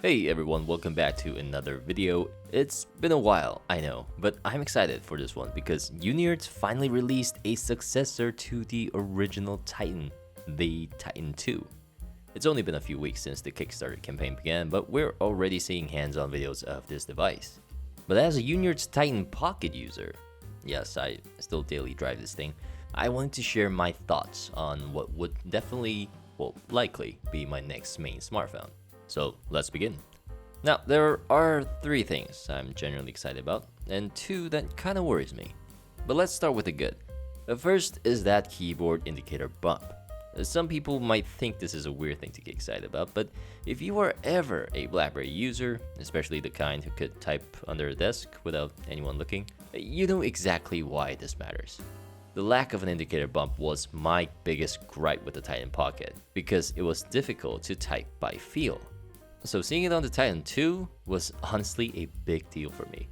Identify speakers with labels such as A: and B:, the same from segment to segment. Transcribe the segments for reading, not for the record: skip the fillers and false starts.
A: Hey everyone, welcome back to another video. It's been a while, I know, but I'm excited for this one because Unihertz finally released a successor to the original Titan, the Titan 2. It's only been a few weeks since the Kickstarter campaign began, but we're already seeing hands-on videos of this device. But as a Unihertz Titan Pocket user, yes, I still daily drive this thing, I wanted to share my thoughts on what would likely be my next main smartphone. So let's begin. Now, there are 3 things I'm genuinely excited about, and 2 that kinda worries me. But let's start with the good. The first is that keyboard indicator bump. Some people might think this is a weird thing to get excited about, but if you are ever a BlackBerry user, especially the kind who could type under a desk without anyone looking, you know exactly why this matters. The lack of an indicator bump was my biggest gripe with the Titan Pocket, because it was difficult to type by feel. So seeing it on the Titan 2 was honestly a big deal for me.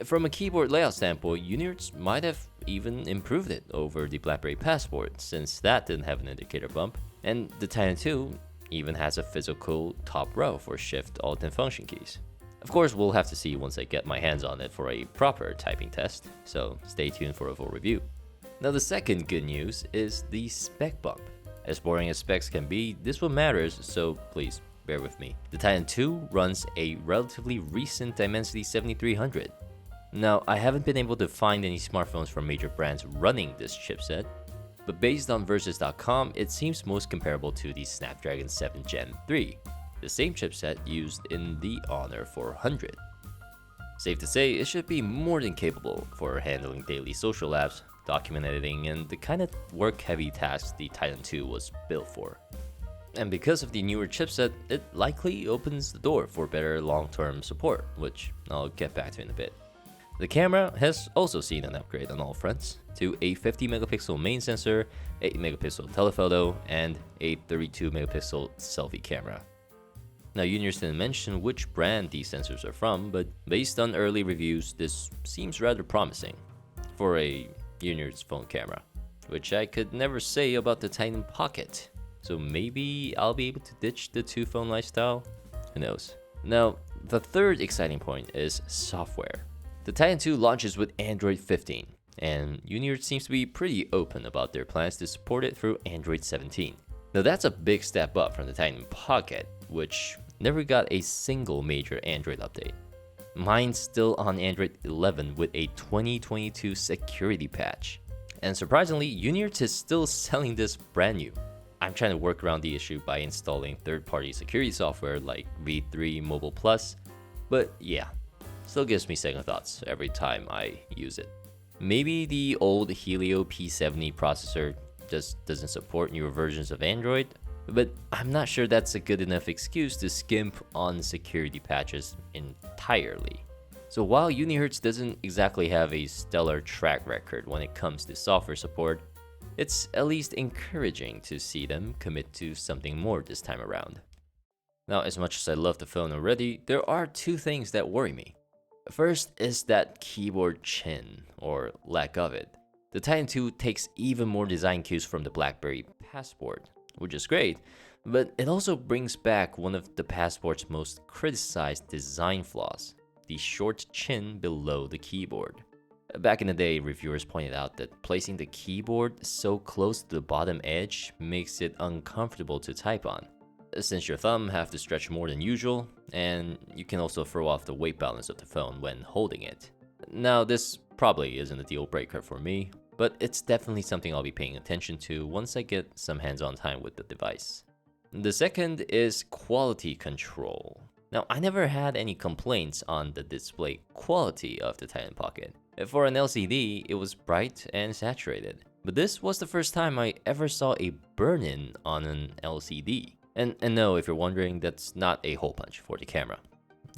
A: From a keyboard layout standpoint, Unihertz might have even improved it over the BlackBerry Passport, since that didn't have an indicator bump, and the Titan 2 even has a physical top row for Shift, Alt, and Function keys. Of course, we'll have to see once I get my hands on it for a proper typing test, so stay tuned for a full review. Now the second good news is the spec bump. As boring as specs can be, this one matters, so please bear with me. The Titan 2 runs a relatively recent Dimensity 7300. Now, I haven't been able to find any smartphones from major brands running this chipset, but based on Versus.com, it seems most comparable to the Snapdragon 7 Gen 3, the same chipset used in the Honor 400. Safe to say, it should be more than capable for handling daily social apps, document editing, and the kind of work-heavy tasks the Titan 2 was built for. And because of the newer chipset, it likely opens the door for better long-term support, which I'll get back to in a bit. The camera has also seen an upgrade on all fronts, to a 50-megapixel main sensor, 8-megapixel telephoto, and a 32-megapixel selfie camera. Now, Unihertz didn't mention which brand these sensors are from, but based on early reviews, this seems rather promising for a Unihertz phone camera, which I could never say about the Titan Pocket. So maybe I'll be able to ditch the 2-phone lifestyle? Who knows? Now, the third exciting point is software. The Titan 2 launches with Android 15, and Unihertz seems to be pretty open about their plans to support it through Android 17. Now that's a big step up from the Titan Pocket, which never got a single major Android update. Mine's still on Android 11 with a 2022 security patch. And surprisingly, Unihertz is still selling this brand new. I'm trying to work around the issue by installing third-party security software like V3 Mobile Plus, but yeah, still gives me second thoughts every time I use it. Maybe the old Helio P70 processor just doesn't support newer versions of Android, but I'm not sure that's a good enough excuse to skimp on security patches entirely. So while Unihertz doesn't exactly have a stellar track record when it comes to software support, it's at least encouraging to see them commit to something more this time around. Now, as much as I love the phone already, there are 2 things that worry me. First is that keyboard chin, or lack of it. The Titan 2 takes even more design cues from the BlackBerry Passport, which is great, but it also brings back one of the Passport's most criticized design flaws, the short chin below the keyboard. Back in the day, reviewers pointed out that placing the keyboard so close to the bottom edge makes it uncomfortable to type on, since your thumb have to stretch more than usual, and you can also throw off the weight balance of the phone when holding it. Now, this probably isn't a deal breaker for me, but it's definitely something I'll be paying attention to once I get some hands-on time with the device. The second is quality control. Now, I never had any complaints on the display quality of the Titan Pocket. For an LCD, it was bright and saturated, but this was the first time I ever saw a burn-in on an LCD. And no, if you're wondering, that's not a hole punch for the camera,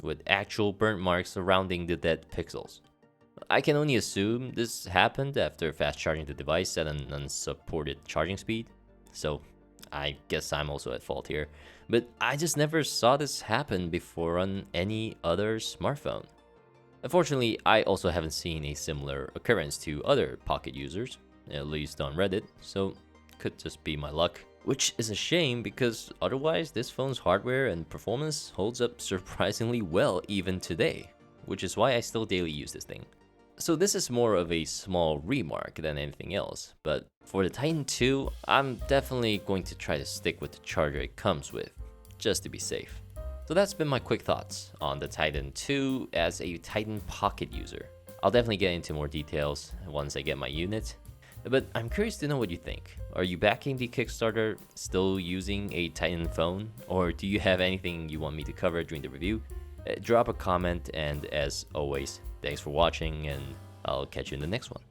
A: with actual burnt marks surrounding the dead pixels. I can only assume this happened after fast charging the device at an unsupported charging speed, so I guess I'm also at fault here, but I just never saw this happen before on any other smartphone. Unfortunately, I also haven't seen a similar occurrence to other Pocket users, at least on Reddit, so could just be my luck. which is a shame because otherwise this phone's hardware and performance holds up surprisingly well even today, which is why I still daily use this thing. So this is more of a small remark than anything else, but for the Titan 2, I'm definitely going to try to stick with the charger it comes with, just to be safe. So that's been my quick thoughts on the Titan 2 as a Titan Pocket user. I'll definitely get into more details once I get my unit, but I'm curious to know what you think. Are you backing the Kickstarter, still using a Titan phone, or do you have anything you want me to cover during the review? Drop a comment, and as always, thanks for watching, and I'll catch you in the next one.